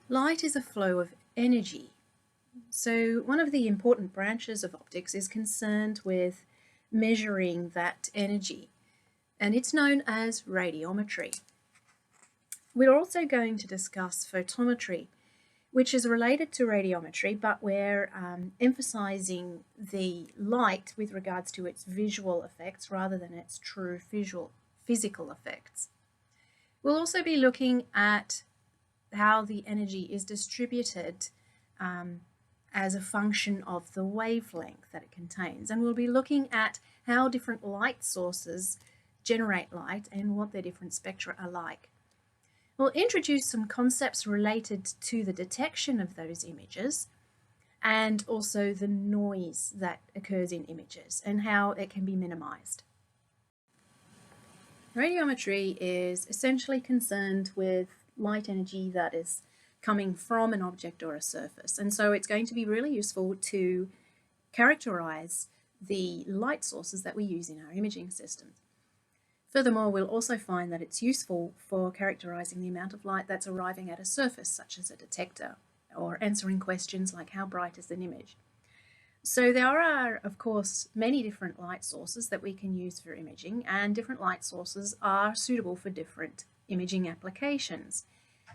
Light is a flow of energy. So one of the important branches of optics is concerned with measuring that energy, and it's known as radiometry. We're also going to discuss photometry, which is related to radiometry, but we're emphasizing the light with regards to its visual effects rather than its true physical effects. We'll also be looking at how the energy is distributed as a function of the wavelength that it contains. And we'll be looking at how different light sources generate light and what their different spectra are like. We'll introduce some concepts related to the detection of those images and also the noise that occurs in images and how it can be minimized. Radiometry is essentially concerned with light energy that is coming from an object or a surface, and so it's going to be really useful to characterize the light sources that we use in our imaging systems. Furthermore, we'll also find that it's useful for characterizing the amount of light that's arriving at a surface, such as a detector, or answering questions like how bright is an image. So there are, of course, many different light sources that we can use for imaging, and different light sources are suitable for different imaging applications.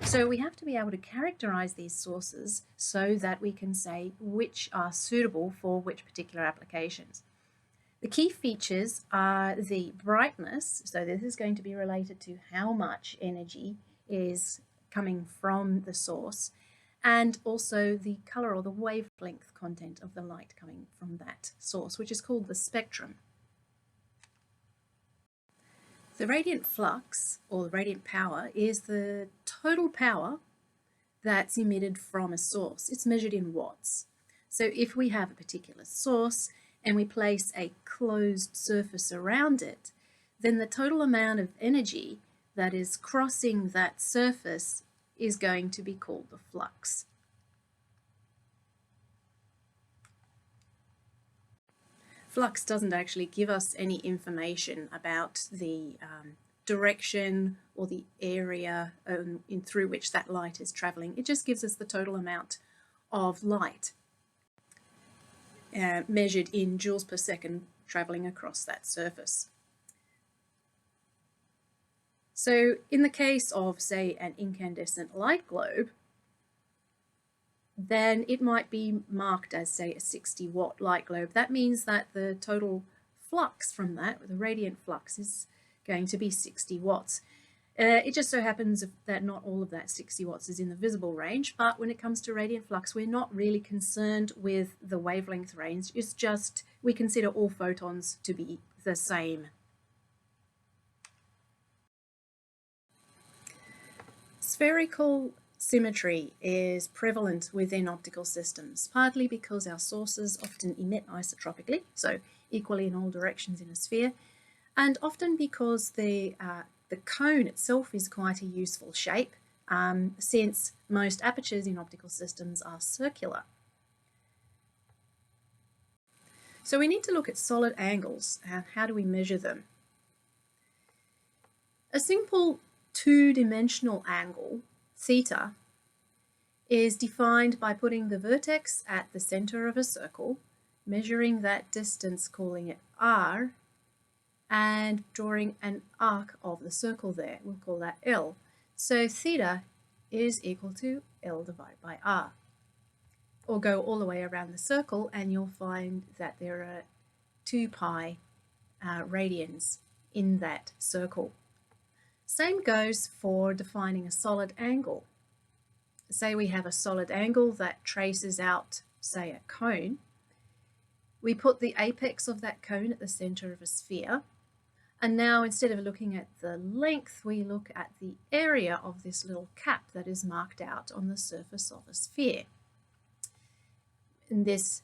So we have to be able to characterize these sources so that we can say which are suitable for which particular applications. The key features are the brightness, so this is going to be related to how much energy is coming from the source, and also the color or the wavelength content of the light coming from that source, which is called the spectrum. The radiant flux, or the radiant power, is the total power that's emitted from a source. It's measured in watts. So if we have a particular source and we place a closed surface around it, then the total amount of energy that is crossing that surface is going to be called the flux. Flux doesn't actually give us any information about the direction or the area through which that light is traveling. It just gives us the total amount of light measured in joules per second traveling across that surface. So in the case of, say, an incandescent light globe, then it might be marked as, say, a 60-watt light globe. That means that the total flux from that, the radiant flux, is going to be 60 watts. It just so happens that not all of that 60 watts is in the visible range, but when it comes to radiant flux, we're not really concerned with the wavelength range. It's just we consider all photons to be the same. Spherical symmetry is prevalent within optical systems, partly because our sources often emit isotropically, so equally in all directions in a sphere, and often because the cone itself is quite a useful shape, since most apertures in optical systems are circular. So we need to look at solid angles and how do we measure them. A simple two-dimensional angle, theta, is defined by putting the vertex at the center of a circle, measuring that distance, calling it r, and drawing an arc of the circle there. We'll call that L. So theta is equal to L divided by r. Or go all the way around the circle and you'll find that there are 2 pi radians in that circle. Same goes for defining a solid angle. Say we have a solid angle that traces out, say, a cone. We put the apex of that cone at the center of a sphere. And now instead of looking at the length, we look at the area of this little cap that is marked out on the surface of a sphere. And this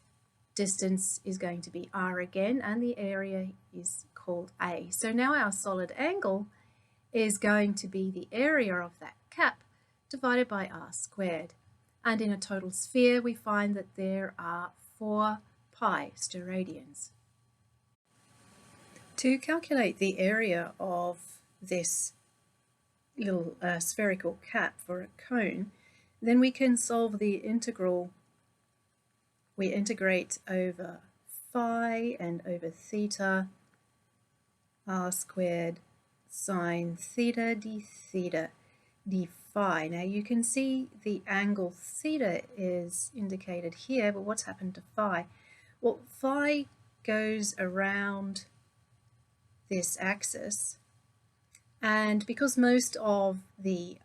distance is going to be r again, and the area is called A. So now our solid angle is going to be the area of that cap divided by r squared. And in a total sphere, we find that there are 4 pi steradians. To calculate the area of this little spherical cap for a cone, Then we can solve the integral. We integrate over phi and over theta, r squared sine theta d phi. Now you can see the angle theta is indicated here, but what's happened to phi? Well, phi goes around this axis, and because most of the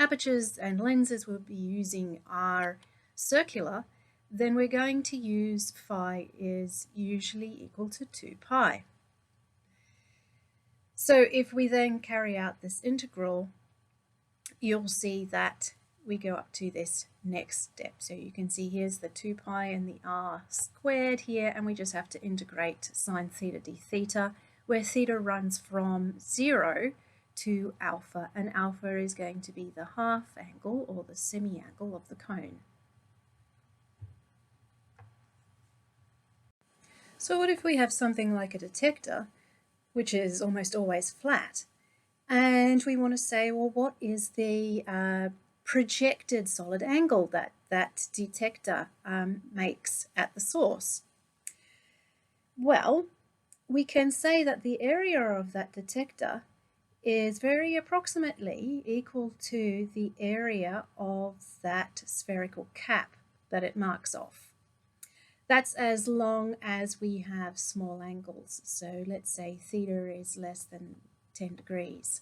apertures and lenses we'll be using are circular, then we're going to use phi is usually equal to 2 pi. So if we then carry out this integral, you'll see that we go up to this next step. So you can see here's the 2 pi and the r squared here, and we just have to integrate sine theta d theta, where theta runs from 0 to alpha, and alpha is going to be the half angle or the semi-angle of the cone. So what if we have something like a detector, which is almost always flat, and we want to say, well, what is the projected solid angle that that detector makes at the source? Well, we can say that the area of that detector is very approximately equal to the area of that spherical cap that it marks off. That's as long as we have small angles. So let's say theta is less than 10 degrees.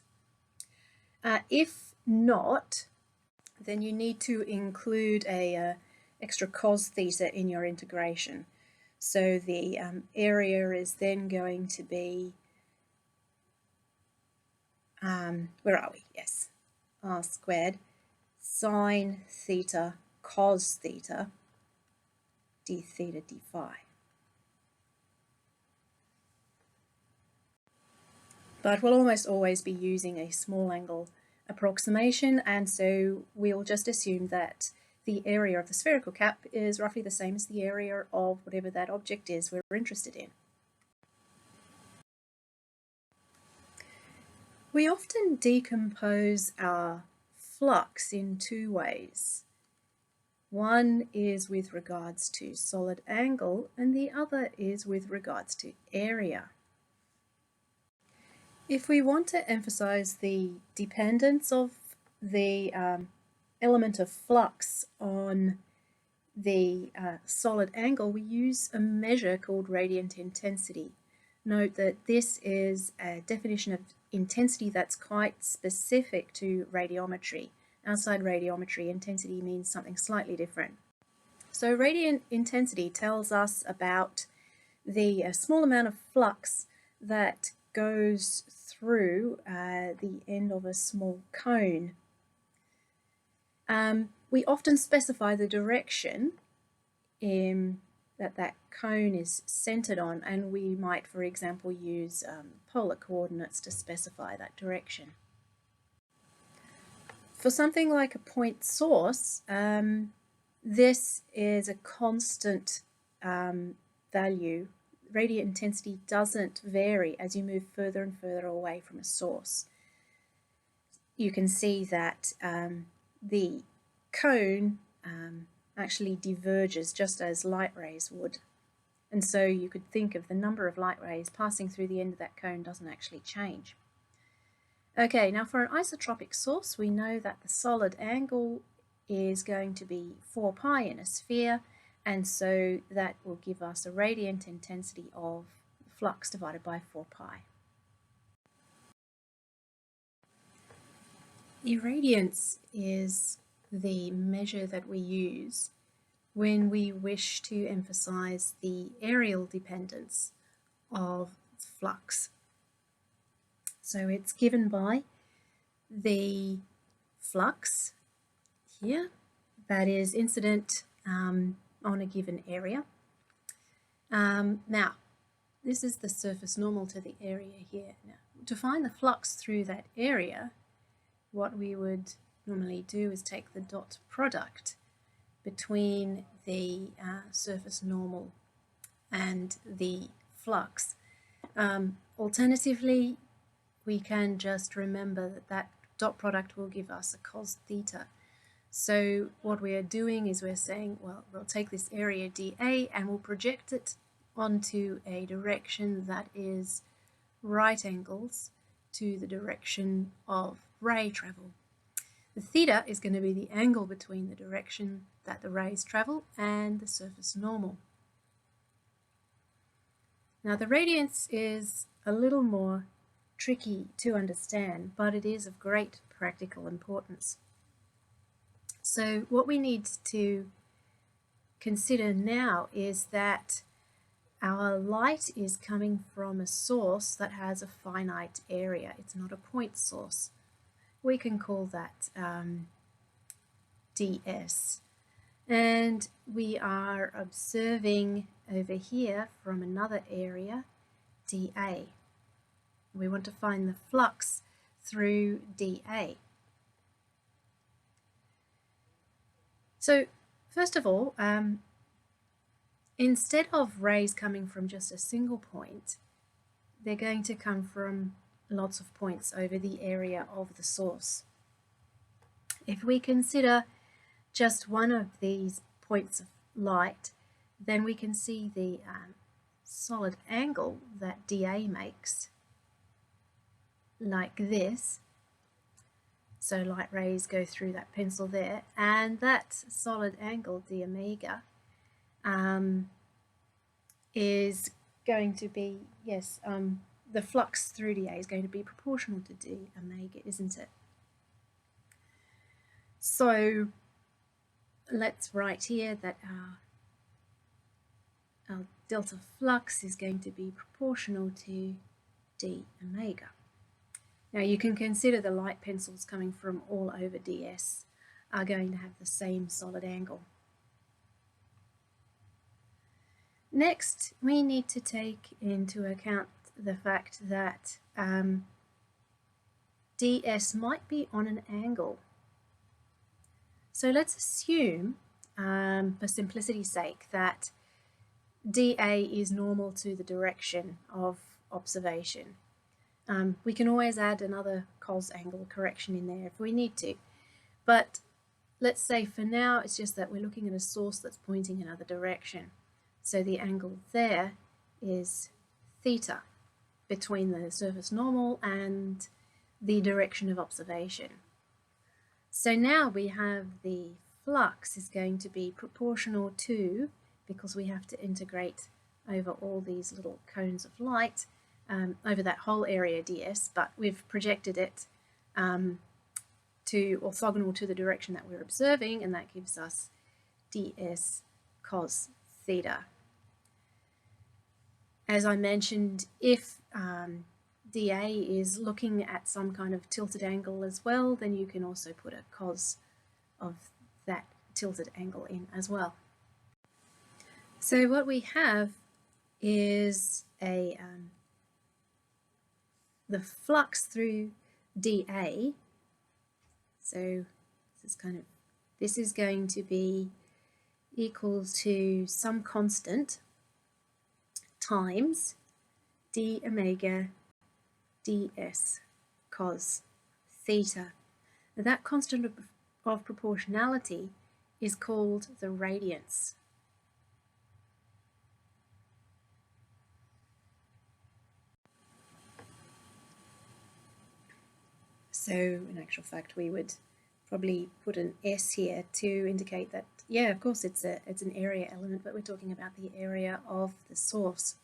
If not, then you need to include a extra cos theta in your integration. So the area is then going to be, where are we? Yes, r squared sine theta cos theta d theta d phi. But we'll almost always be using a small angle approximation, and so we'll just assume that the area of the spherical cap is roughly the same as the area of whatever that object is we're interested in. We often decompose our flux in two ways. One is with regards to solid angle, and the other is with regards to area. If we want to emphasize the dependence of the element of flux on the solid angle, we use a measure called radiant intensity. Note that this is a definition of intensity that's quite specific to radiometry. Outside radiometry, intensity means something slightly different. So radiant intensity tells us about the small amount of flux that goes through the end of a small cone. We often specify the direction that that cone is centered on, and we might, for example, use polar coordinates to specify that direction. For something like a point source, this is a constant value. Radiant intensity doesn't vary as you move further and further away from a source. You can see that the cone actually diverges just as light rays would. And so you could think of the number of light rays passing through the end of that cone doesn't actually change. Okay, now for an isotropic source, we know that the solid angle is going to be 4 pi in a sphere, and so that will give us a radiant intensity of flux divided by 4 pi. Irradiance is the measure that we use when we wish to emphasize the areal dependence of flux. So it's given by the flux here that is incident on a given area. Now, this is the surface normal to the area here. Now, to find the flux through that area, what we would normally do is take the dot product between the surface normal and the flux. Alternatively, we can just remember that that dot product will give us a cos theta. So what we are doing is we're saying, well, we'll take this area dA and we'll project it onto a direction that is right angles to the direction of ray travel. The theta is going to be the angle between the direction that the rays travel and the surface normal. Now the radiance is a little more tricky to understand, but it is of great practical importance. So what we need to consider now is that our light is coming from a source that has a finite area. It's not a point source. We can call that ds. And we are observing over here from another area, dA. We want to find the flux through dA. So first of all, instead of rays coming from just a single point, they're going to come from lots of points over the area of the source. If we consider just one of these points of light, then we can see the solid angle that dA makes, like this. So light rays go through that pencil there, and that solid angle, d omega, is going to be, yes, the flux through dA is going to be proportional to d omega, isn't it? So let's write here that our delta flux is going to be proportional to d omega. Now you can consider the light pencils coming from all over ds are going to have the same solid angle. Next, we need to take into account the fact that ds might be on an angle. So let's assume, for simplicity's sake, that dA is normal to the direction of observation. We can always add another cos angle correction in there if we need to. But let's say for now it's just that we're looking at a source that's pointing another direction. So the angle there is theta between the surface normal and the direction of observation. So now we have the flux is going to be proportional to, because we have to integrate over all these little cones of light, over that whole area ds, but we've projected it to orthogonal to the direction that we're observing, and that gives us ds cos theta. As I mentioned, if dA is looking at some kind of tilted angle as well, then you can also put a cos of that tilted angle in as well. So what we have is the flux through dA. So this is going to be equal to some constant times d omega ds cos theta. Now that constant of proportionality is called the radiance. So in actual fact we would probably put an S here to indicate that, yeah, of course it's an area element, but we're talking about the area of the source.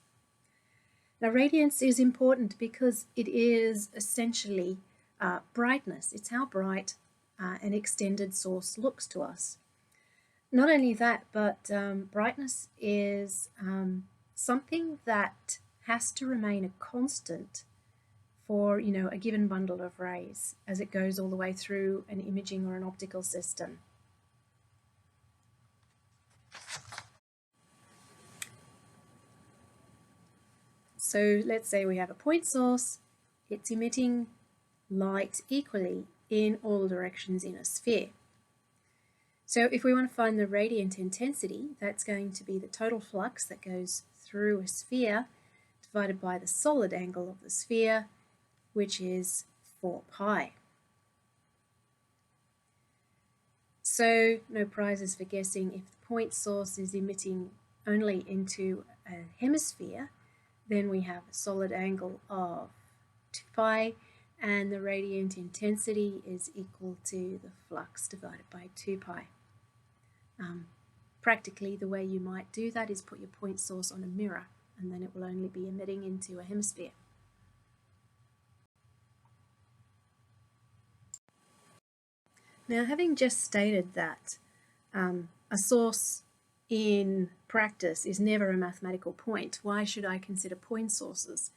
Now radiance is important because it is essentially brightness. It's how bright an extended source looks to us. Not only that, but brightness is something that has to remain a constant for, a given bundle of rays as it goes all the way through an imaging or an optical system. So let's say we have a point source, it's emitting light equally in all directions in a sphere. So if we want to find the radiant intensity, that's going to be the total flux that goes through a sphere divided by the solid angle of the sphere, which is 4 pi. So no prizes for guessing if the point source is emitting only into a hemisphere, then we have a solid angle of 2 pi, and the radiant intensity is equal to the flux divided by 2 pi. Practically, the way you might do that is put your point source on a mirror, and then it will only be emitting into a hemisphere. Now, having just stated that a source in practice is never a mathematical point, why should I consider point sources?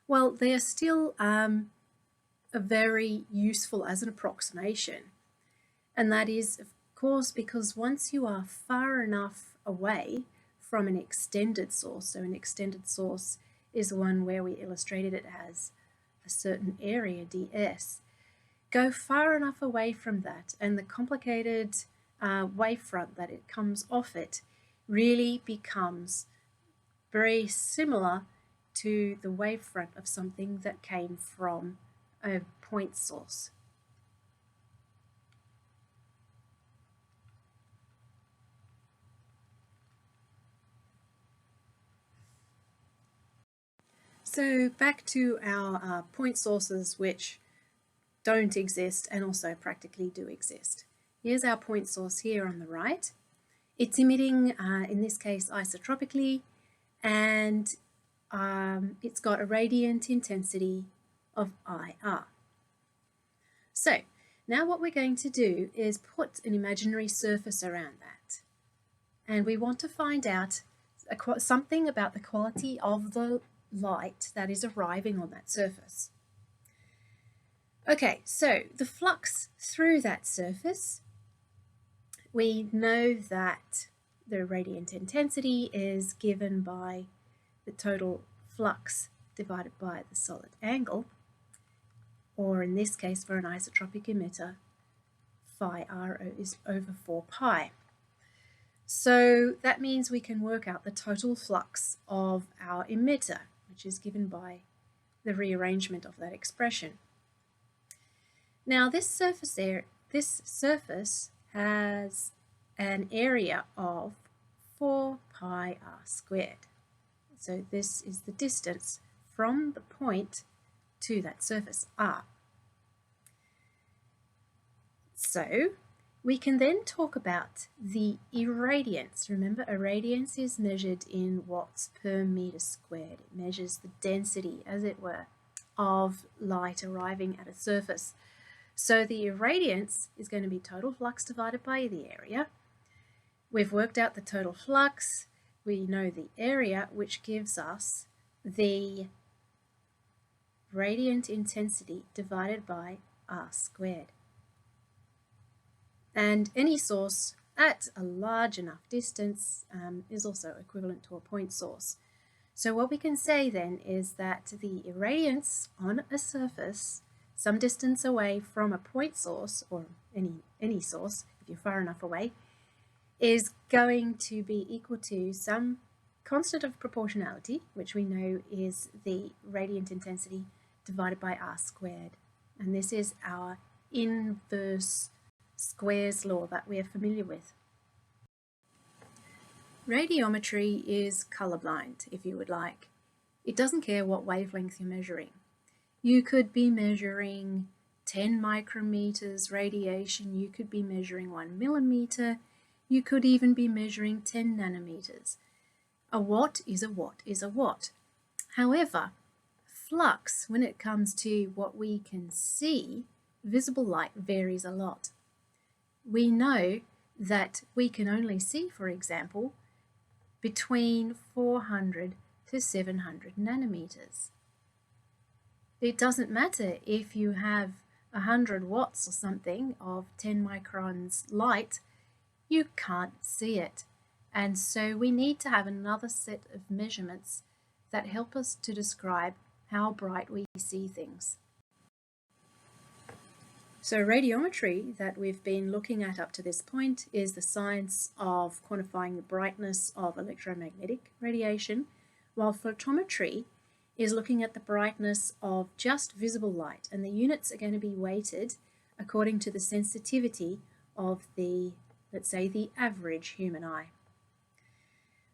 Well, they are still very useful as an approximation, and that is, of course, because once you are far enough away from an extended source, so an extended source is one where we illustrated it as a certain area, ds, go far enough away from that, and the complicated wavefront that it comes off it really becomes very similar to the wavefront of something that came from a point source. So back to our point sources which don't exist and also practically do exist. Here's our point source here on the right. It's emitting, in this case, isotropically, and it's got a radiant intensity of IR. So now what we're going to do is put an imaginary surface around that. And we want to find out something about the quality of the light that is arriving on that surface. Okay, so the flux through that surface, we know that the radiant intensity is given by the total flux divided by the solid angle, or in this case for an isotropic emitter, phi r is over 4 pi. So that means we can work out the total flux of our emitter, which is given by the rearrangement of that expression. Now this surface has an area of 4 pi r squared. So this is the distance from the point to that surface r. So we can then talk about the irradiance. Remember, irradiance is measured in watts per meter squared. It measures the density, as it were, of light arriving at a surface. So the irradiance is going to be total flux divided by the area. We've worked out the total flux. We know the area, which gives us the radiant intensity divided by r squared. And any source at a large enough distance is also equivalent to a point source. So what we can say then is that the irradiance on a surface some distance away from a point source, or any source if you're far enough away, is going to be equal to some constant of proportionality, which we know is the radiant intensity divided by r squared. And this is our inverse squares law that we're familiar with. Radiometry is colorblind, if you would like. It doesn't care what wavelength you're measuring. You could be measuring 10 micrometers radiation, you could be measuring 1 millimeter, you could even be measuring 10 nanometers. A watt is a watt is a watt. However, flux, when it comes to what we can see, visible light varies a lot. We know that we can only see, for example, between 400 to 700 nanometers. It doesn't matter if you have 100 watts or something of 10 microns light, you can't see it. And so we need to have another set of measurements that help us to describe how bright we see things. So radiometry that we've been looking at up to this point is the science of quantifying the brightness of electromagnetic radiation, while photometry is looking at the brightness of just visible light, and the units are going to be weighted according to the sensitivity of the let's say the average human eye.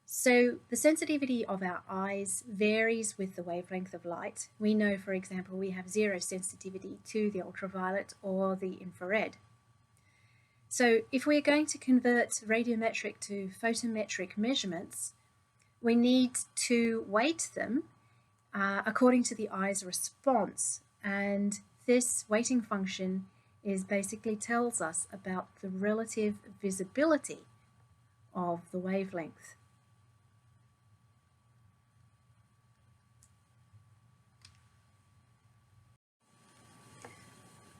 So the sensitivity of our eyes varies with the wavelength of light. We know, for example, we have zero sensitivity to the ultraviolet or the infrared. So if we're going to convert radiometric to photometric measurements, we need to weight them according to the eye's response, and this weighting function basically tells us about the relative visibility of the wavelength.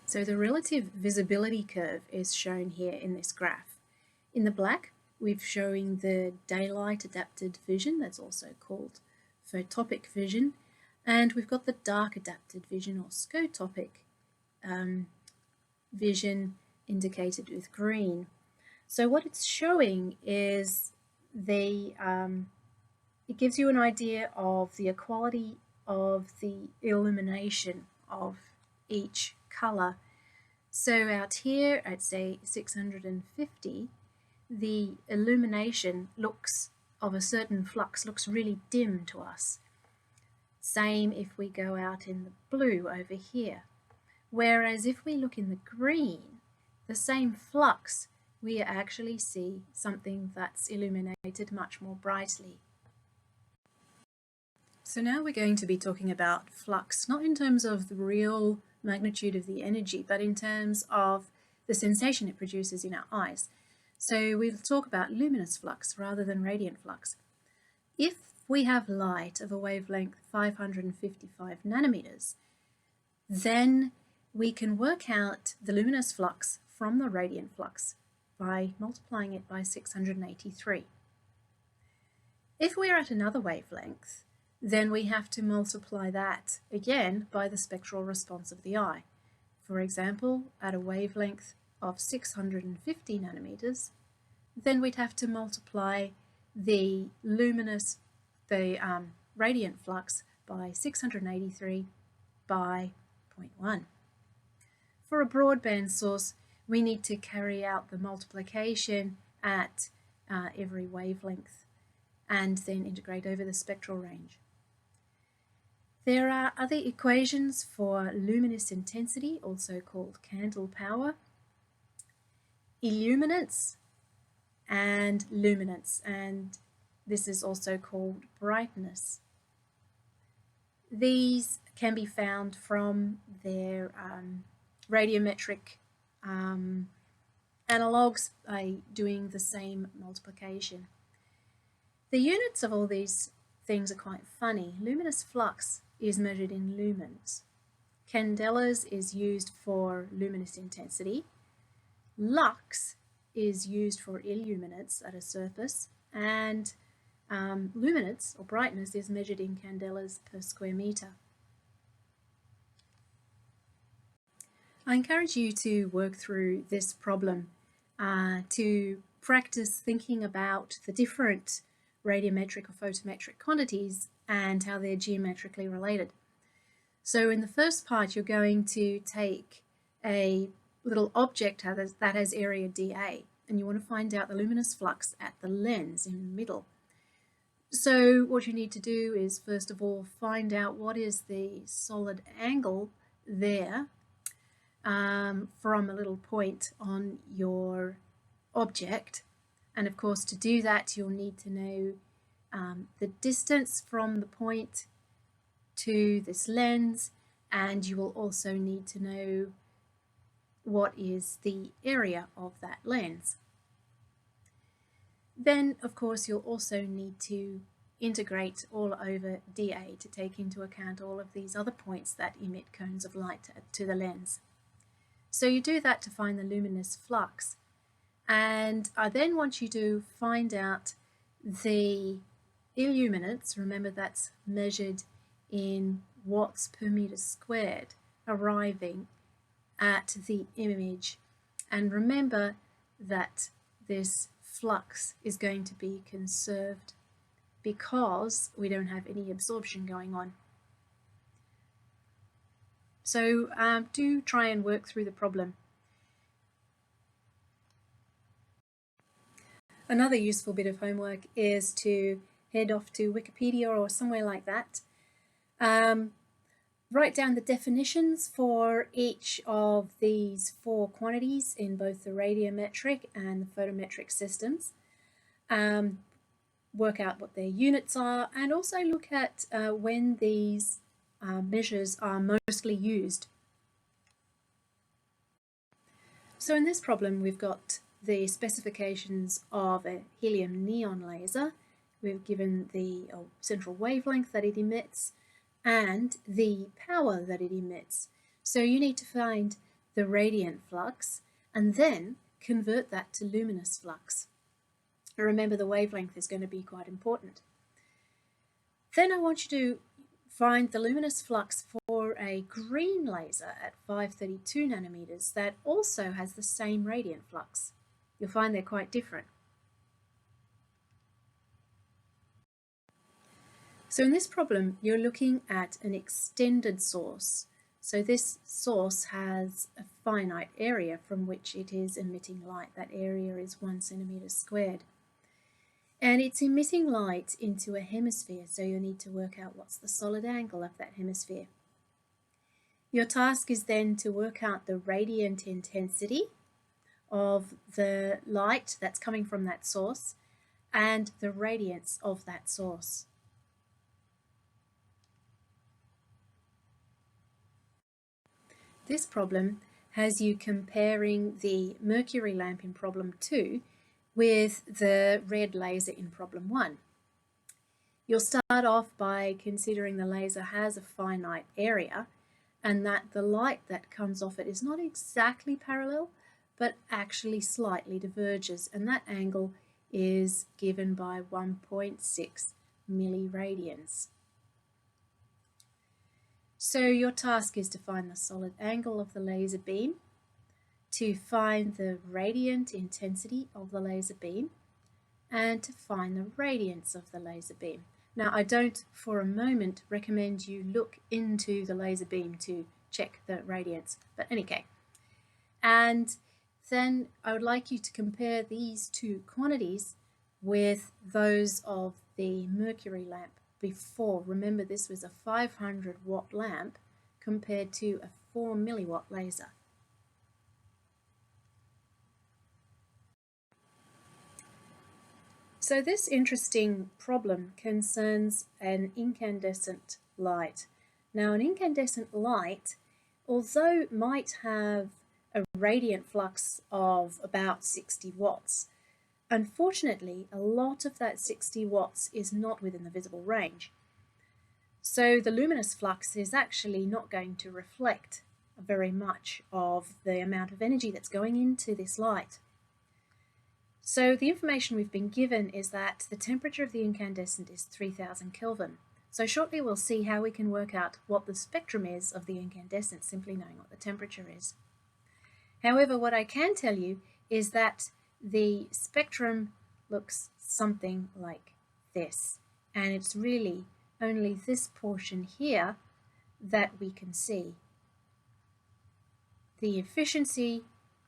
So the relative visibility curve is shown here in this graph. In the black, we're showing the daylight adapted vision, that's also called photopic vision, and we've got the dark adapted vision or scotopic vision indicated with green. So what it's showing is it gives you an idea of the equality of the illumination of each color. So out here at say 650, the illumination of a certain flux looks really dim to us. Same if we go out in the blue over here. Whereas if we look in the green, the same flux, we actually see something that's illuminated much more brightly. So now we're going to be talking about flux, not in terms of the real magnitude of the energy, but in terms of the sensation it produces in our eyes. So we'll talk about luminous flux rather than radiant flux. If we have light of a wavelength 555 nanometers, then we can work out the luminous flux from the radiant flux by multiplying it by 683. If we're at another wavelength, then we have to multiply that again by the spectral response of the eye. For example, at a wavelength of 650 nanometers, then we'd have to multiply the radiant flux by 683 by 0.1. For a broadband source, we need to carry out the multiplication at every wavelength and then integrate over the spectral range. There are other equations for luminous intensity, also called candle power, illuminance, and luminance, and this is also called brightness. These can be found from their radiometric analogues by doing the same multiplication. The units of all these things are quite funny. Luminous flux is measured in lumens. Candelas is used for luminous intensity. Lux is used for illuminance at a surface, and luminance or brightness is measured in candelas per square meter. I encourage you to work through this problem to practice thinking about the different radiometric or photometric quantities and how they're geometrically related. So in the first part, you're going to take a little object that has area dA, and you want to find out the luminous flux at the lens in the middle. So what you need to do is, first of all, find out what is the solid angle there from a little point on your object. And of course, to do that, you'll need to know the distance from the point to this lens, and you will also need to know what is the area of that lens. Then, of course, you'll also need to integrate all over dA to take into account all of these other points that emit cones of light to the lens. So you do that to find the luminous flux. And I then want you to find out the illuminance. Remember, that's measured in watts per meter squared, arriving at the image. And remember that this flux is going to be conserved because we don't have any absorption going on. So do try and work through the problem. Another useful bit of homework is to head off to Wikipedia or somewhere like that. Write down the definitions for each of these 4 quantities in both the radiometric and the photometric systems. Work out what their units are, and also look at when these measures are mostly used. So in this problem, we've got the specifications of a helium neon laser. We've given the central wavelength that it emits and the power that it emits. So you need to find the radiant flux and then convert that to luminous flux. Remember, the wavelength is going to be quite important. Then I want you to find the luminous flux for a green laser at 532 nanometers that also has the same radiant flux. You'll find they're quite different. So in this problem, you're looking at an extended source. So this source has a finite area from which it is emitting light. That area is 1 centimeter squared. And it's emitting light into a hemisphere, so you'll need to work out what's the solid angle of that hemisphere. Your task is then to work out the radiant intensity of the light that's coming from that source and the radiance of that source. This problem has you comparing the mercury lamp in problem 2 with the red laser in problem 1. You'll start off by considering the laser has a finite area and that the light that comes off it is not exactly parallel, but actually slightly diverges, and that angle is given by 1.6 milliradians. So your task is to find the solid angle of the laser beam, to find the radiant intensity of the laser beam, and to find the radiance of the laser beam. Now, I don't for a moment recommend you look into the laser beam to check the radiance, but anyway. And then I would like you to compare these 2 quantities with those of the mercury lamp before. Remember, this was a 500 watt lamp compared to a 4 milliwatt laser. So this interesting problem concerns an incandescent light. Now, an incandescent light, although it might have a radiant flux of about 60 watts, unfortunately, a lot of that 60 watts is not within the visible range. So the luminous flux is actually not going to reflect very much of the amount of energy that's going into this light. So the information we've been given is that the temperature of the incandescent is 3000 Kelvin. So shortly we'll see how we can work out what the spectrum is of the incandescent, simply knowing what the temperature is. However, what I can tell you is that the spectrum looks something like this, and it's really only this portion here that we can see. The efficiency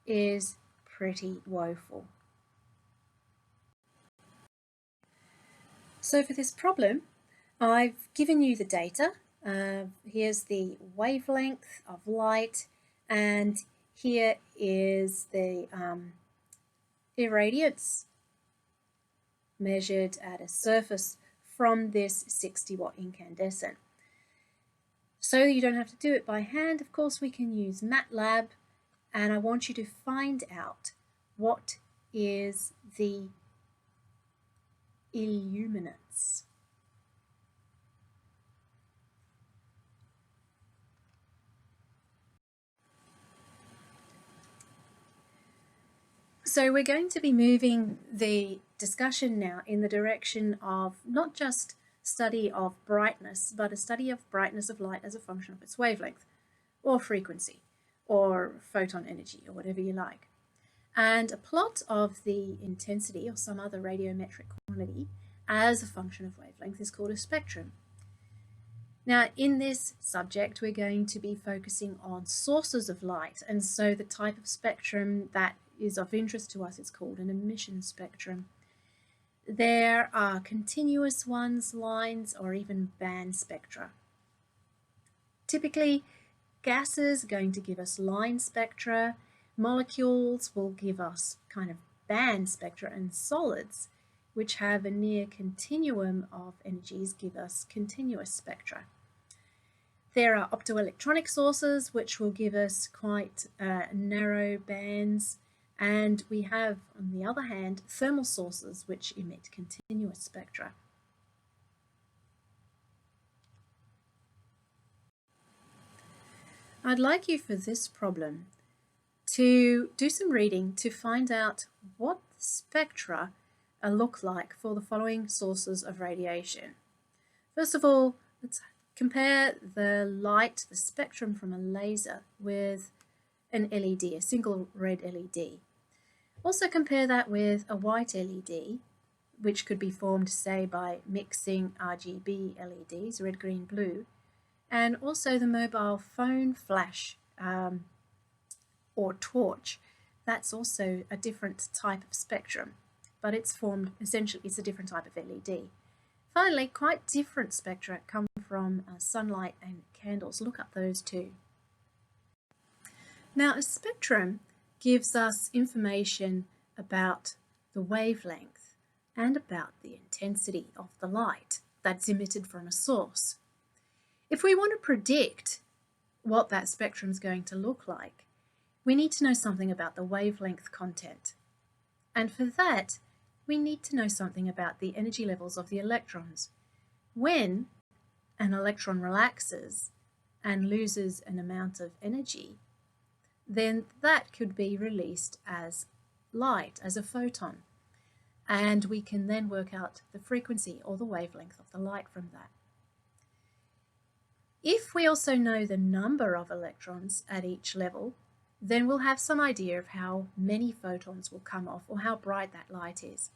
is pretty woeful. So for this problem, I've given you the data. Here's the wavelength of light, and here is the irradiance measured at a surface from this 60 watt incandescent. So you don't have to do it by hand. Of course, we can use MATLAB, and I want you to find out what is the illuminance. So we're going to be moving the discussion now in the direction of not just study of brightness, but a study of brightness of light as a function of its wavelength, or frequency, or photon energy, or whatever you like. And a plot of the intensity or some other radiometric quantity as a function of wavelength is called a spectrum. Now, in this subject, we're going to be focusing on sources of light, and so the type of spectrum that is of interest to us is called an emission spectrum. There are continuous ones, lines, or even band spectra. Typically, gases are going to give us line spectra, molecules will give us kind of band spectra, and solids, which have a near continuum of energies, give us continuous spectra. There are optoelectronic sources, which will give us quite narrow bands, and we have, on the other hand, thermal sources, which emit continuous spectra. I'd like you for this problem to do some reading to find out what the spectra look like for the following sources of radiation. First of all, let's compare the light, the spectrum from a laser with an LED, a single red LED. Also compare that with a white LED, which could be formed, say, by mixing RGB LEDs, red, green, blue, and also the mobile phone flash or torch. That's also a different type of spectrum, but it's formed, essentially, it's a different type of LED. Finally, quite different spectra come from sunlight and candles. Look up those too. Now, a spectrum gives us information about the wavelength and about the intensity of the light that's emitted from a source. If we want to predict what that spectrum is going to look like, we need to know something about the wavelength content. And for that, we need to know something about the energy levels of the electrons. When an electron relaxes and loses an amount of energy, then that could be released as light, as a photon. And we can then work out the frequency or the wavelength of the light from that. If we also know the number of electrons at each level, then we'll have some idea of how many photons will come off or how bright that light is.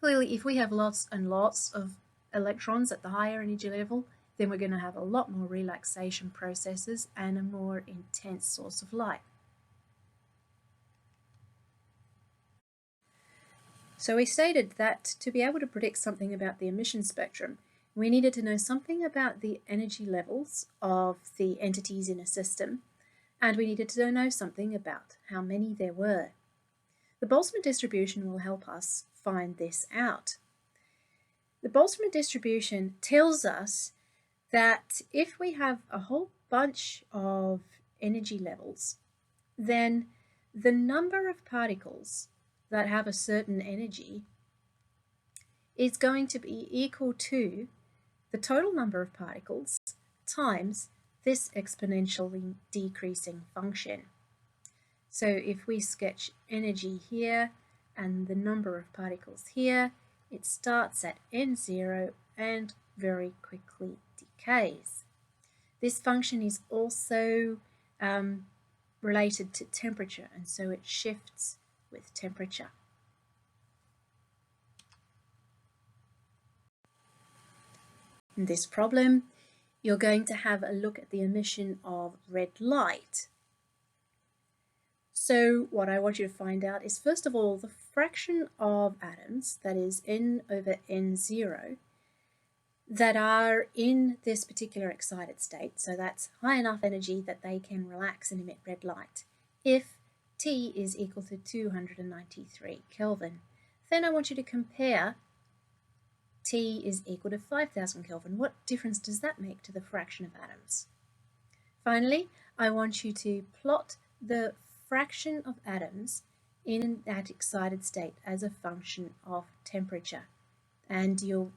Clearly, if we have lots and lots of electrons at the higher energy level, then we're going to have a lot more relaxation processes and a more intense source of light. So we stated that to be able to predict something about the emission spectrum, we needed to know something about the energy levels of the entities in a system, and we needed to know something about how many there were. The Boltzmann distribution will help us find this out. The Boltzmann distribution tells us that if we have a whole bunch of energy levels, then the number of particles that have a certain energy is going to be equal to the total number of particles times this exponentially decreasing function. So if we sketch energy here and the number of particles here, it starts at n0 and very quickly decays. This function is also related to temperature, and so it shifts with temperature. In this problem, you're going to have a look at the emission of red light. So what I want you to find out is, first of all, the fraction of atoms, that is n over n0, that are in this particular excited state, so that's high enough energy that they can relax and emit red light, if T is equal to 293 Kelvin. Then I want you to compare T is equal to 5000 Kelvin. What difference does that make to the fraction of atoms? Finally, I want you to plot the fraction of atoms in that excited state as a function of temperature. And you're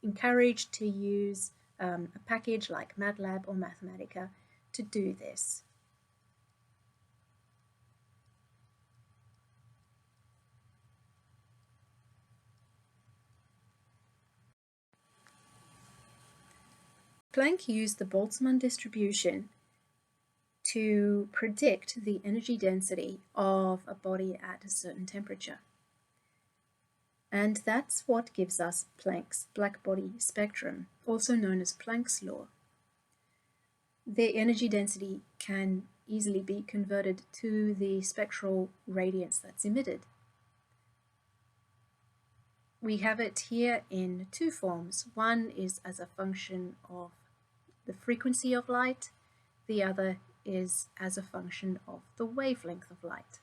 encouraged to use a package like MATLAB or Mathematica to do this. Planck used the Boltzmann distribution to predict the energy density of a body at a certain temperature. And that's what gives us Planck's black-body spectrum, also known as Planck's law. The energy density can easily be converted to the spectral radiance that's emitted. We have it here in two forms. One is as a function of the frequency of light, the other is as a function of the wavelength of light.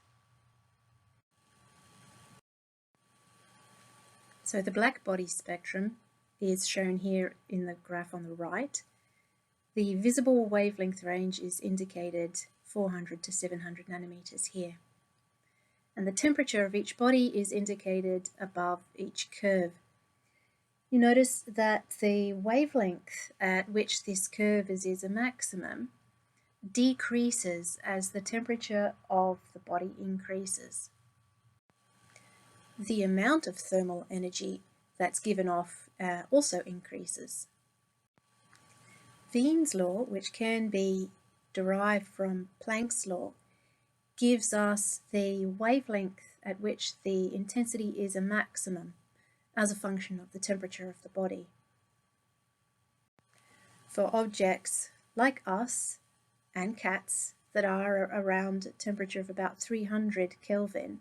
So the black body spectrum is shown here in the graph on the right. The visible wavelength range is indicated 400 to 700 nanometers here. And the temperature of each body is indicated above each curve. You notice that the wavelength at which this curve is a maximum decreases as the temperature of the body increases. The amount of thermal energy that's given off also increases. Wien's law, which can be derived from Planck's law, gives us the wavelength at which the intensity is a maximum as a function of the temperature of the body. For objects like us and cats that are around a temperature of about 300 Kelvin,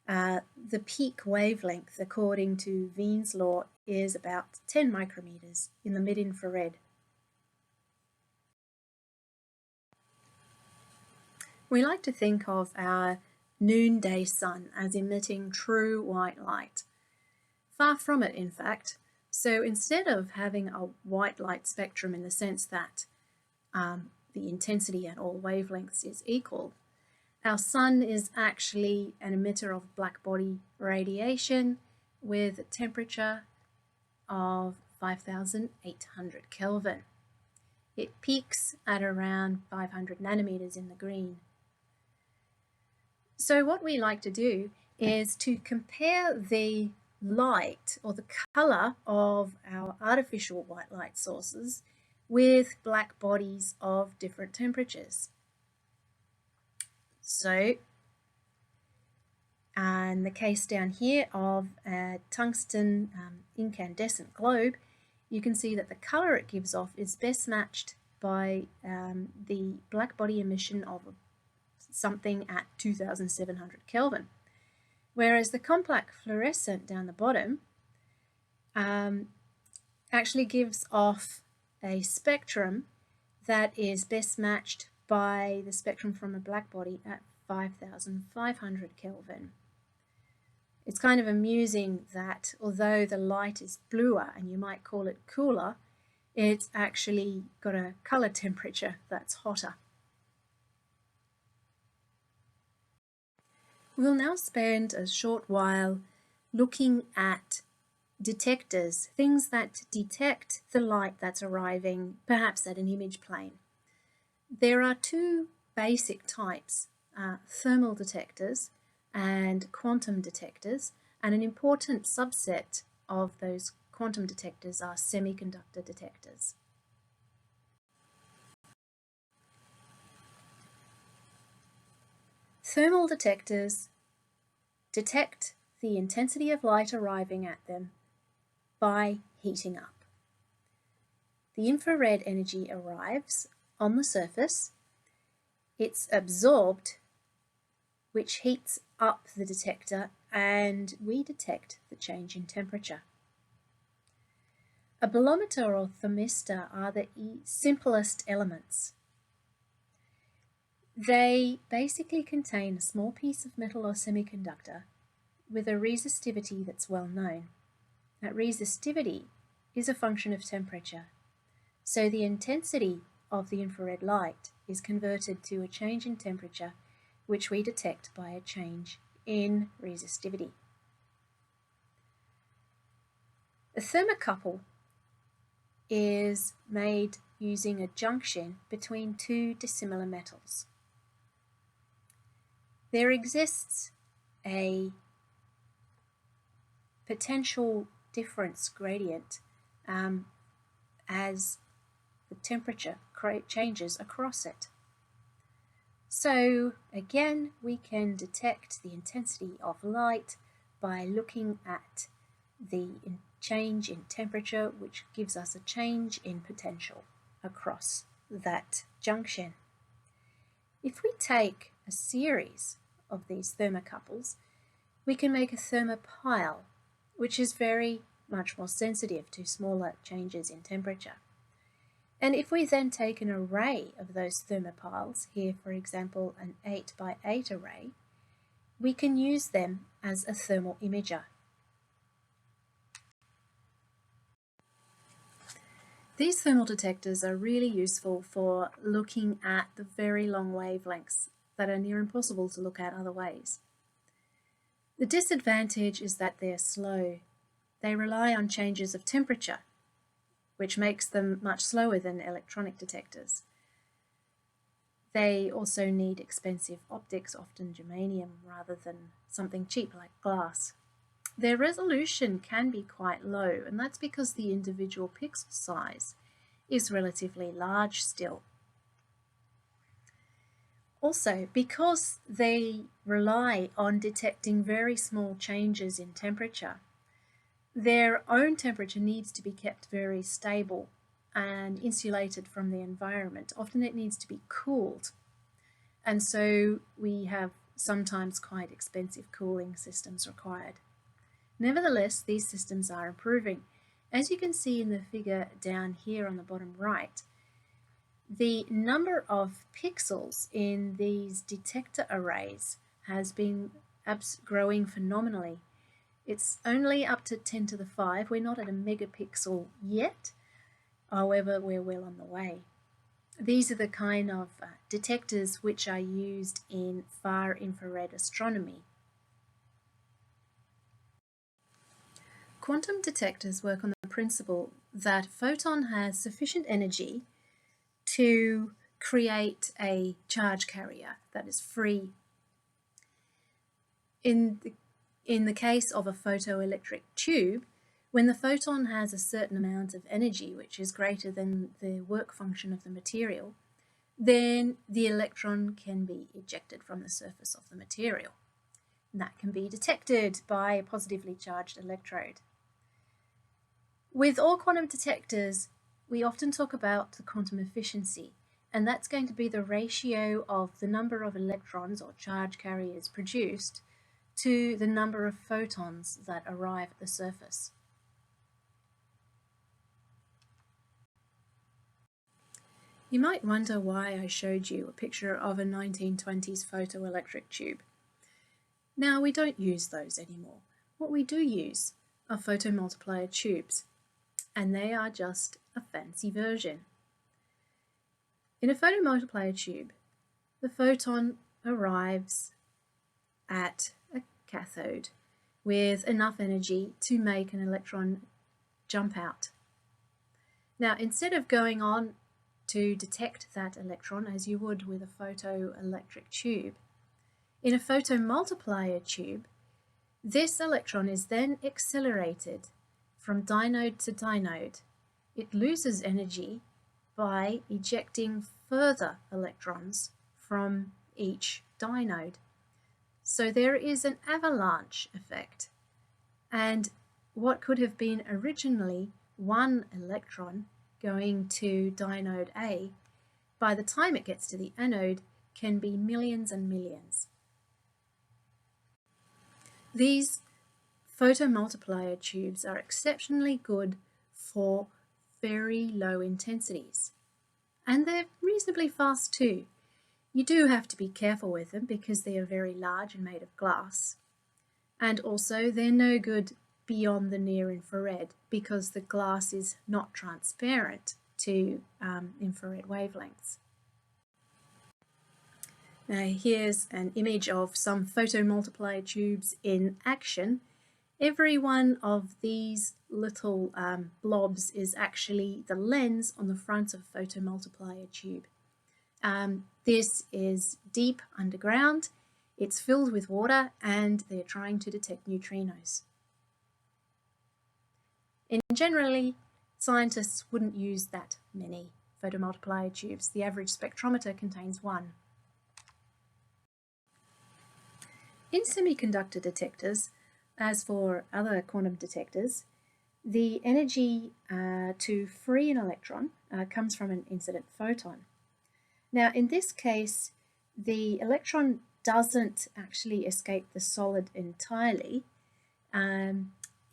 the peak wavelength, according to Wien's law, is about 10 micrometers in the mid-infrared. We like to think of our noonday sun as emitting true white light. Far from it, in fact. So instead of having a white light spectrum in the sense that the intensity at all wavelengths is equal, our sun is actually an emitter of black body radiation with a temperature of 5,800 Kelvin. It peaks at around 500 nanometers in the green. So what we like to do is to compare the light or the color of our artificial white light sources with black bodies of different temperatures. So in the case down here of a tungsten incandescent globe, you can see that the color it gives off is best matched by the black body emission of something at 2,700 Kelvin. Whereas the compact fluorescent down the bottom actually gives off a spectrum that is best matched by the spectrum from a black body at 5,500 Kelvin. It's kind of amusing that although the light is bluer and you might call it cooler, it's actually got a color temperature that's hotter. We'll now spend a short while looking at detectors, things that detect the light that's arriving perhaps at an image plane. There are two basic types, thermal detectors and quantum detectors, and an important subset of those quantum detectors are semiconductor detectors. Thermal detectors detect the intensity of light arriving at them by heating up. The infrared energy arrives on the surface, it's absorbed, which heats up the detector, and we detect the change in temperature. A bolometer or thermistor are the simplest elements. They basically contain a small piece of metal or semiconductor with a resistivity that's well known. That resistivity is a function of temperature. So the intensity of the infrared light is converted to a change in temperature, which we detect by a change in resistivity. A thermocouple is made using a junction between two dissimilar metals. There exists a potential difference gradient as the temperature changes across it. So again, we can detect the intensity of light by looking at the change in temperature, which gives us a change in potential across that junction. If we take a series of these thermocouples, we can make a thermopile which is very much more sensitive to smaller changes in temperature. And if we then take an array of those thermopiles, here for example an 8 by 8 array, we can use them as a thermal imager. These thermal detectors are really useful for looking at the very long wavelengths that are near impossible to look at other ways. The disadvantage is that they're slow. They rely on changes of temperature, which makes them much slower than electronic detectors. They also need expensive optics, often germanium, rather than something cheap like glass. Their resolution can be quite low, and that's because the individual pixel size is relatively large still. Also, because they rely on detecting very small changes in temperature, their own temperature needs to be kept very stable and insulated from the environment. Often it needs to be cooled, and so we have sometimes quite expensive cooling systems required. Nevertheless, these systems are improving. As you can see in the figure down here on the bottom right, the number of pixels in these detector arrays has been growing phenomenally. It's only up to 10 to the 5. We're not at a megapixel yet. However, we're well on the way. These are the kind of detectors which are used in far infrared astronomy. Quantum detectors work on the principle that a photon has sufficient energy to create a charge carrier that is free. In the case of a photoelectric tube, when the photon has a certain amount of energy, which is greater than the work function of the material, then the electron can be ejected from the surface of the material. And that can be detected by a positively charged electrode. With all quantum detectors, we often talk about the quantum efficiency, and that's going to be the ratio of the number of electrons or charge carriers produced to the number of photons that arrive at the surface. You might wonder why I showed you a picture of a 1920s photoelectric tube. Now, we don't use those anymore. What we do use are photomultiplier tubes, and they are just a fancy version. In a photomultiplier tube, the photon arrives at a cathode with enough energy to make an electron jump out. Now, instead of going on to detect that electron as you would with a photoelectric tube, in a photomultiplier tube, this electron is then accelerated from dynode to dynode. It loses energy by ejecting further electrons from each dynode. So there is an avalanche effect, and what could have been originally one electron going to dynode A, by the time it gets to the anode, can be millions and millions. These photomultiplier tubes are exceptionally good for very low intensities, and they're reasonably fast too. You do have to be careful with them because they are very large and made of glass, and also they're no good beyond the near infrared because the glass is not transparent to infrared wavelengths. Now here's an image of some photomultiplier tubes in action. Every one of these little blobs is actually the lens on the front of a photomultiplier tube. This is deep underground, it's filled with water, and they're trying to detect neutrinos. And generally, scientists wouldn't use that many photomultiplier tubes. The average spectrometer contains one. In semiconductor detectors, as for other quantum detectors, the energy to free an electron comes from an incident photon. Now, in this case, the electron doesn't actually escape the solid entirely.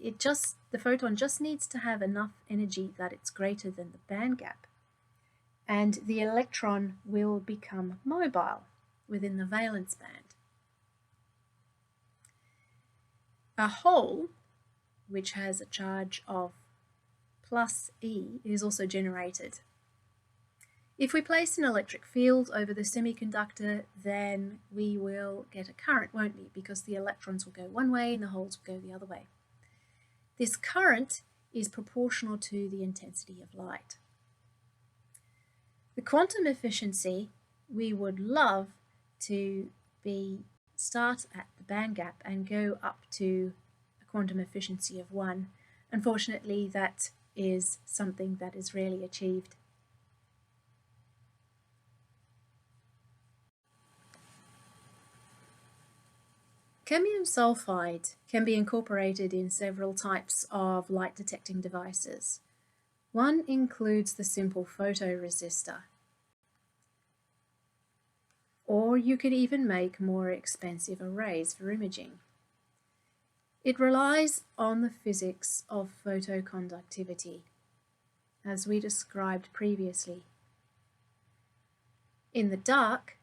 the photon just needs to have enough energy that it's greater than the band gap, and the electron will become mobile within the valence band. A hole, which has a charge of plus E, is also generated. If we place an electric field over the semiconductor, then we will get a current, won't we? Because the electrons will go one way and the holes will go the other way. This current is proportional to the intensity of light. The quantum efficiency, we would love to start at the band gap and go up to a quantum efficiency of 1. Unfortunately, that is something that is rarely achieved. Cadmium sulfide can be incorporated in several types of light detecting devices. One includes the simple photoresistor, or you could even make more expensive arrays for imaging. It relies on the physics of photoconductivity, as we described previously. In the dark,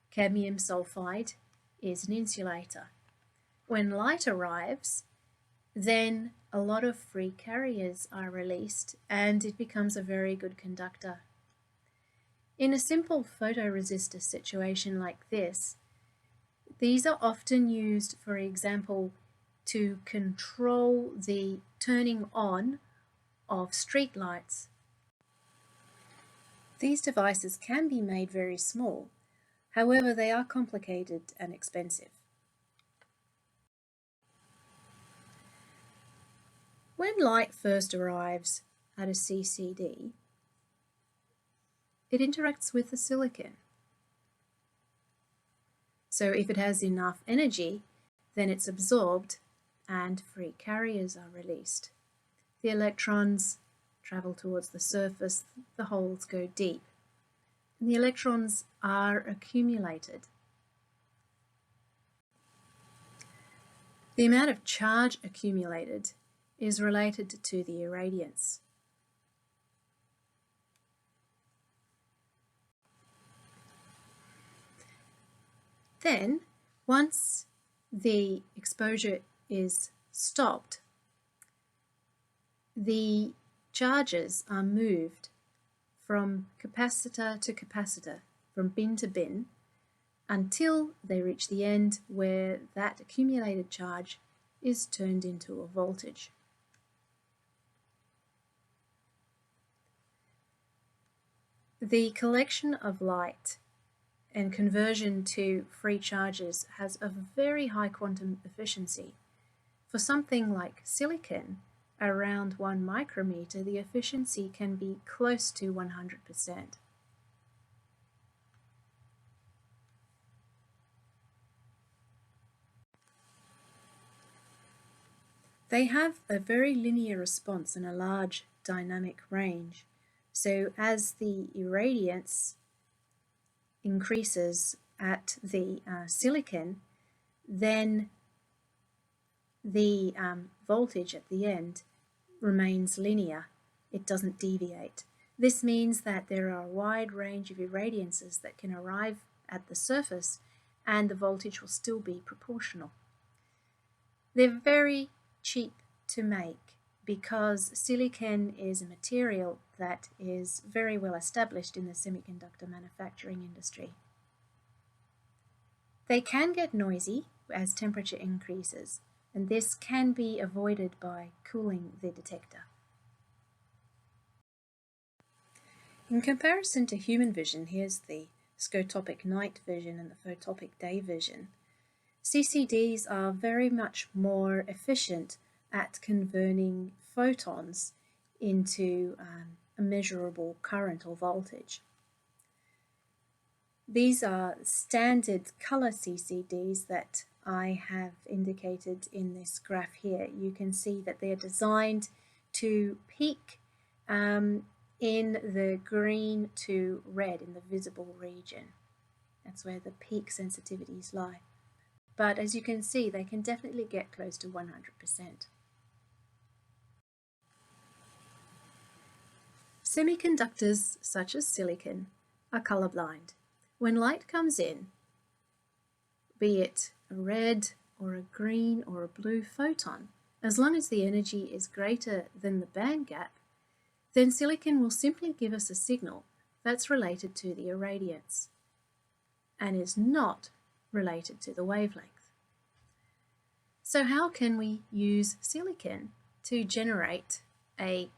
cadmium sulfide is an insulator. When light arrives, then a lot of free carriers are released and it becomes a very good conductor. In a simple photoresistor situation like this, these are often used, for example, to control the turning on of street lights. These devices can be made very small, however they are complicated and expensive. When light first arrives at a CCD, it interacts with the silicon. So if it has enough energy, then it's absorbed and free carriers are released. The electrons travel towards the surface, the holes go deep, and the electrons are accumulated. The amount of charge accumulated is related to the irradiance. Then, once the exposure is stopped, the charges are moved from capacitor to capacitor, from bin to bin, until they reach the end where that accumulated charge is turned into a voltage. The collection of light and conversion to free charges has a very high quantum efficiency. For something like silicon, around 1 micrometer, the efficiency can be close to 100%. They have a very linear response and a large dynamic range. So as the irradiance increases at the silicon, then the voltage at the end remains linear. It doesn't deviate. This means that there are a wide range of irradiances that can arrive at the surface and the voltage will still be proportional. They're very cheap to make because silicon is a material that is very well established in the semiconductor manufacturing industry. They can get noisy as temperature increases, and this can be avoided by cooling the detector. In comparison to human vision, here's the scotopic night vision and the photopic day vision. CCDs are very much more efficient at converting photons into a measurable current or voltage. These are standard color CCDs that I have indicated in this graph here. You can see that they are designed to peak in the green to red in the visible region. That's where the peak sensitivities lie. But as you can see, they can definitely get close to 100%. Semiconductors, such as silicon, are colorblind. When light comes in, be it a red or a green or a blue photon, as long as the energy is greater than the band gap, then silicon will simply give us a signal that's related to the irradiance and is not related to the wavelength. So how can we use silicon to generate a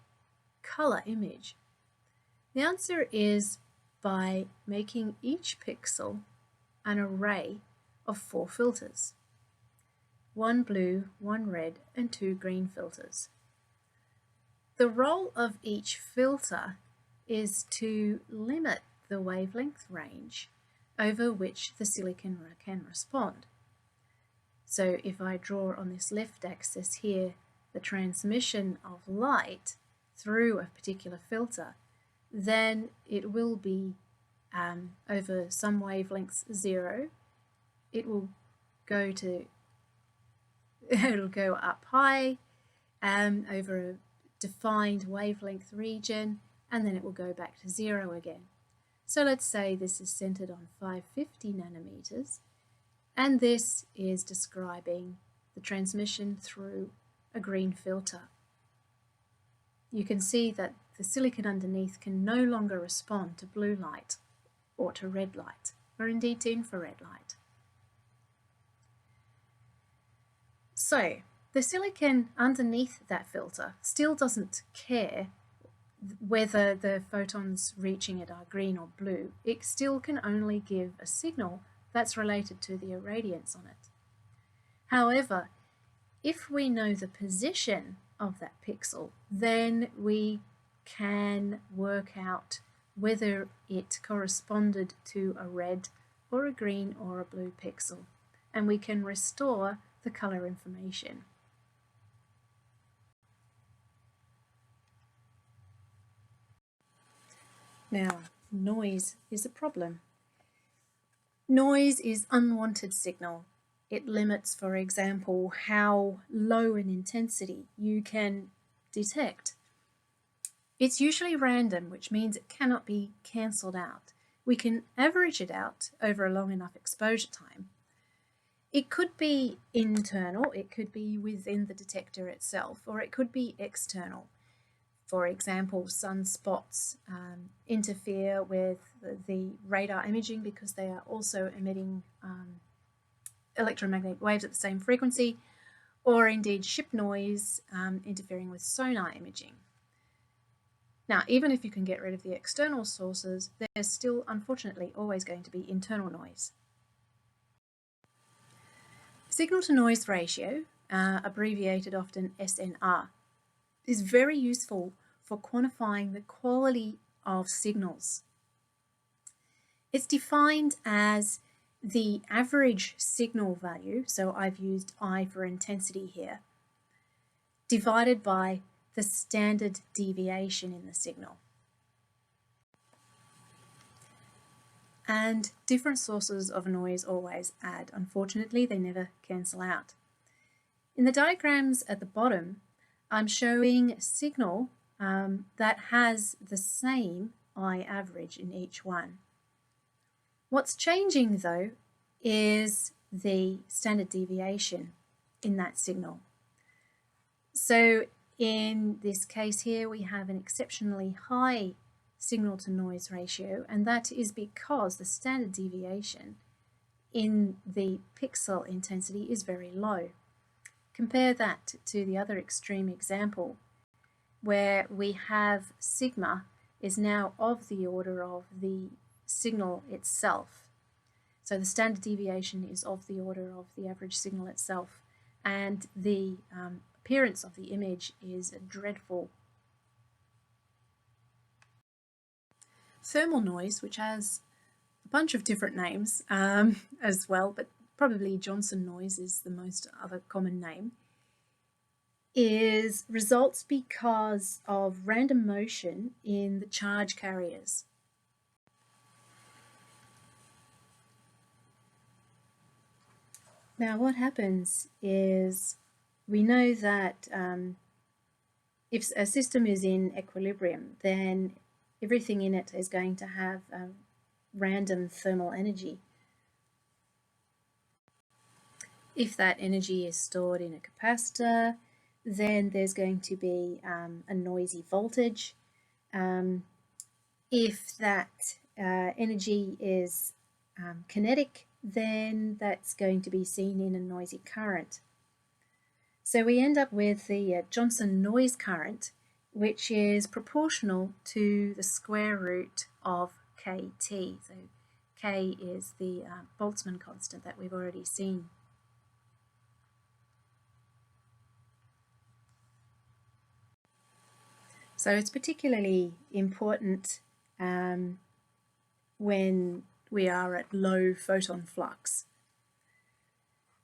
color image? The answer is by making each pixel an array of 4 filters: 1 blue, 1 red, and 2 green filters. The role of each filter is to limit the wavelength range over which the silicon can respond. So if I draw on this left axis here the transmission of light through a particular filter, then it will be over some wavelengths 0. It'll go up high over a defined wavelength region, and then it will go back to 0 again. So let's say this is centered on 550 nanometers, and this is describing the transmission through a green filter. You can see that the silicon underneath can no longer respond to blue light or to red light, or indeed to infrared light. So the silicon underneath that filter still doesn't care whether the photons reaching it are green or blue. It still can only give a signal that's related to the irradiance on it. However, if we know the position of that pixel, then we can work out whether it corresponded to a red or a green or a blue pixel, and we can restore the color information. Now, noise is a problem. Noise is unwanted signal. It limits, for example, how low in intensity you can detect. It's usually random, which means it cannot be cancelled out. We can average it out over a long enough exposure time. It could be internal, it could be within the detector itself, or it could be external. For example, sunspots interfere with the radar imaging because they are also emitting electromagnetic waves at the same frequency, or indeed ship noise interfering with sonar imaging. Now, even if you can get rid of the external sources, there's still, unfortunately, always going to be internal noise. Signal-to-noise ratio, abbreviated often SNR, is very useful for quantifying the quality of signals. It's defined as the average signal value, so I've used I for intensity here, divided by the standard deviation in the signal. And different sources of noise always add. Unfortunately, they never cancel out. In the diagrams at the bottom, I'm showing a signal that has the same I average in each one. What's changing though is the standard deviation in that signal. So in this case here, we have an exceptionally high signal to noise ratio, and that is because the standard deviation in the pixel intensity is very low. Compare that to the other extreme example, where we have sigma is now of the order of the signal itself. So the standard deviation is of the order of the average signal itself, and the appearance of the image is dreadful. Thermal noise, which has a bunch of different names as well, but probably Johnson noise is the most other common name, results because of random motion in the charge carriers. Now what happens is we know that if a system is in equilibrium, then everything in it is going to have random thermal energy. If that energy is stored in a capacitor, then there's going to be a noisy voltage. If that energy is kinetic, then that's going to be seen in a noisy current. So we end up with the Johnson noise current, which is proportional to the square root of kT. So K is the Boltzmann constant that we've already seen. So it's particularly important when we are at low photon flux.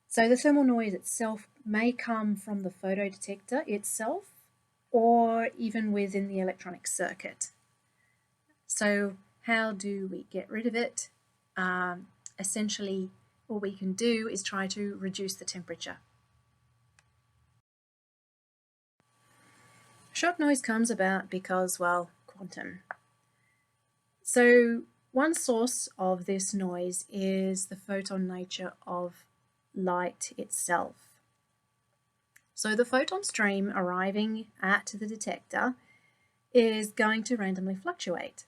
So the thermal noise itself may come from the photodetector itself or even within the electronic circuit. So how do we get rid of it? Essentially, all we can do is try to reduce the temperature. Shot noise comes about because, well, quantum. So one source of this noise is the photon nature of light itself. So the photon stream arriving at the detector is going to randomly fluctuate.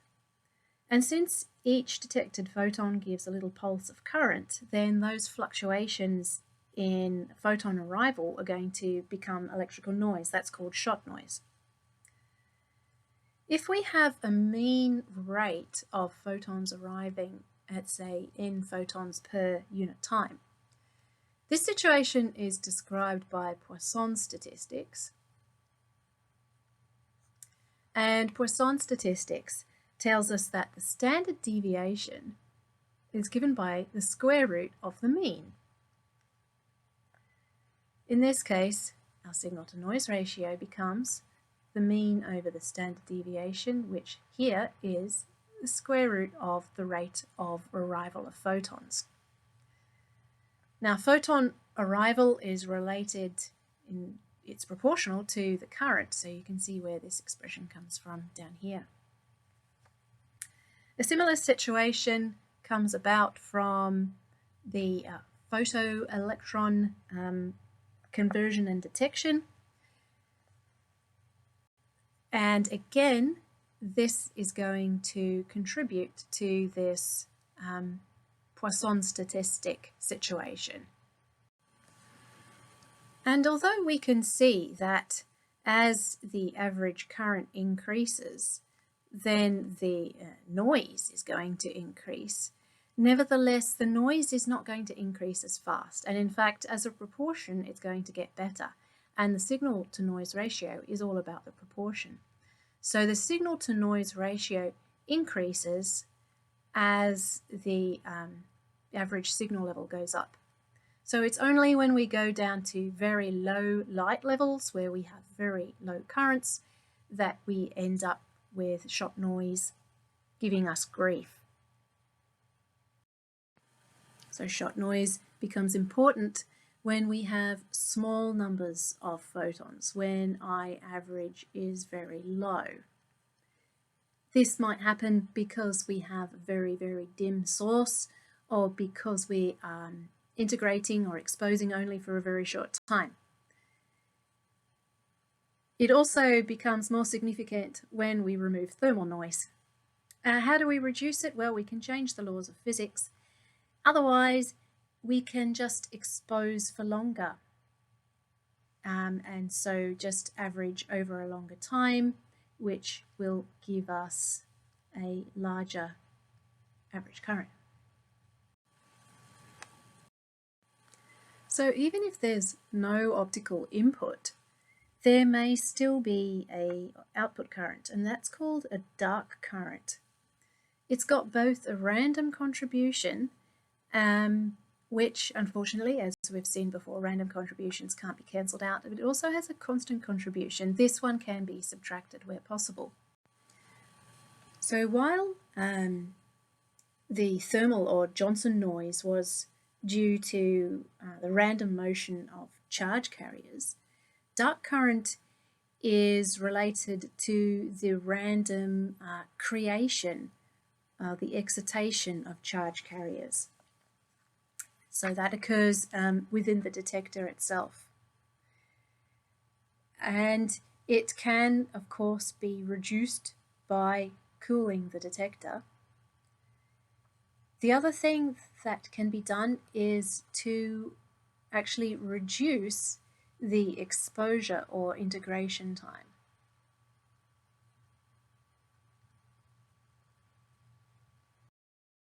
And since each detected photon gives a little pulse of current, then those fluctuations in photon arrival are going to become electrical noise. That's called shot noise. If we have a mean rate of photons arriving at, say, n photons per unit time, this situation is described by Poisson statistics. And Poisson statistics tells us that the standard deviation is given by the square root of the mean. In this case, our signal-to-noise ratio becomes the mean over the standard deviation, which here is the square root of the rate of arrival of photons. Now, photon arrival is related it's proportional to the current, so you can see where this expression comes from down here. A similar situation comes about from the photoelectron conversion and detection. And again, this is going to contribute to this Poisson statistic situation. And although we can see that as the average current increases, then the noise is going to increase, nevertheless, the noise is not going to increase as fast. And in fact, as a proportion, it's going to get better. And the signal-to-noise ratio is all about the proportion. So the signal-to-noise ratio increases as the average signal level goes up. So it's only when we go down to very low light levels, where we have very low currents, that we end up with shot noise giving us grief. So shot noise becomes important when we have small numbers of photons, when I average is very low. This might happen because we have a very, very dim source, or because we are integrating or exposing only for a very short time. It also becomes more significant when we remove thermal noise. How do we reduce it? Well, we can change the laws of physics. Otherwise, we can just expose for longer. And so just average over a longer time, which will give us a larger average current. So even if there's no optical input, there may still be an output current, and that's called a dark current. It's got both a random contribution, which unfortunately, as we've seen before, random contributions can't be cancelled out, but it also has a constant contribution. This one can be subtracted where possible. So while the thermal or Johnson noise was due to the random motion of charge carriers, dark current is related to the random creation, the excitation of charge carriers. So that occurs within the detector itself. And it can, of course, be reduced by cooling the detector. The other thing that can be done is to actually reduce the exposure or integration time.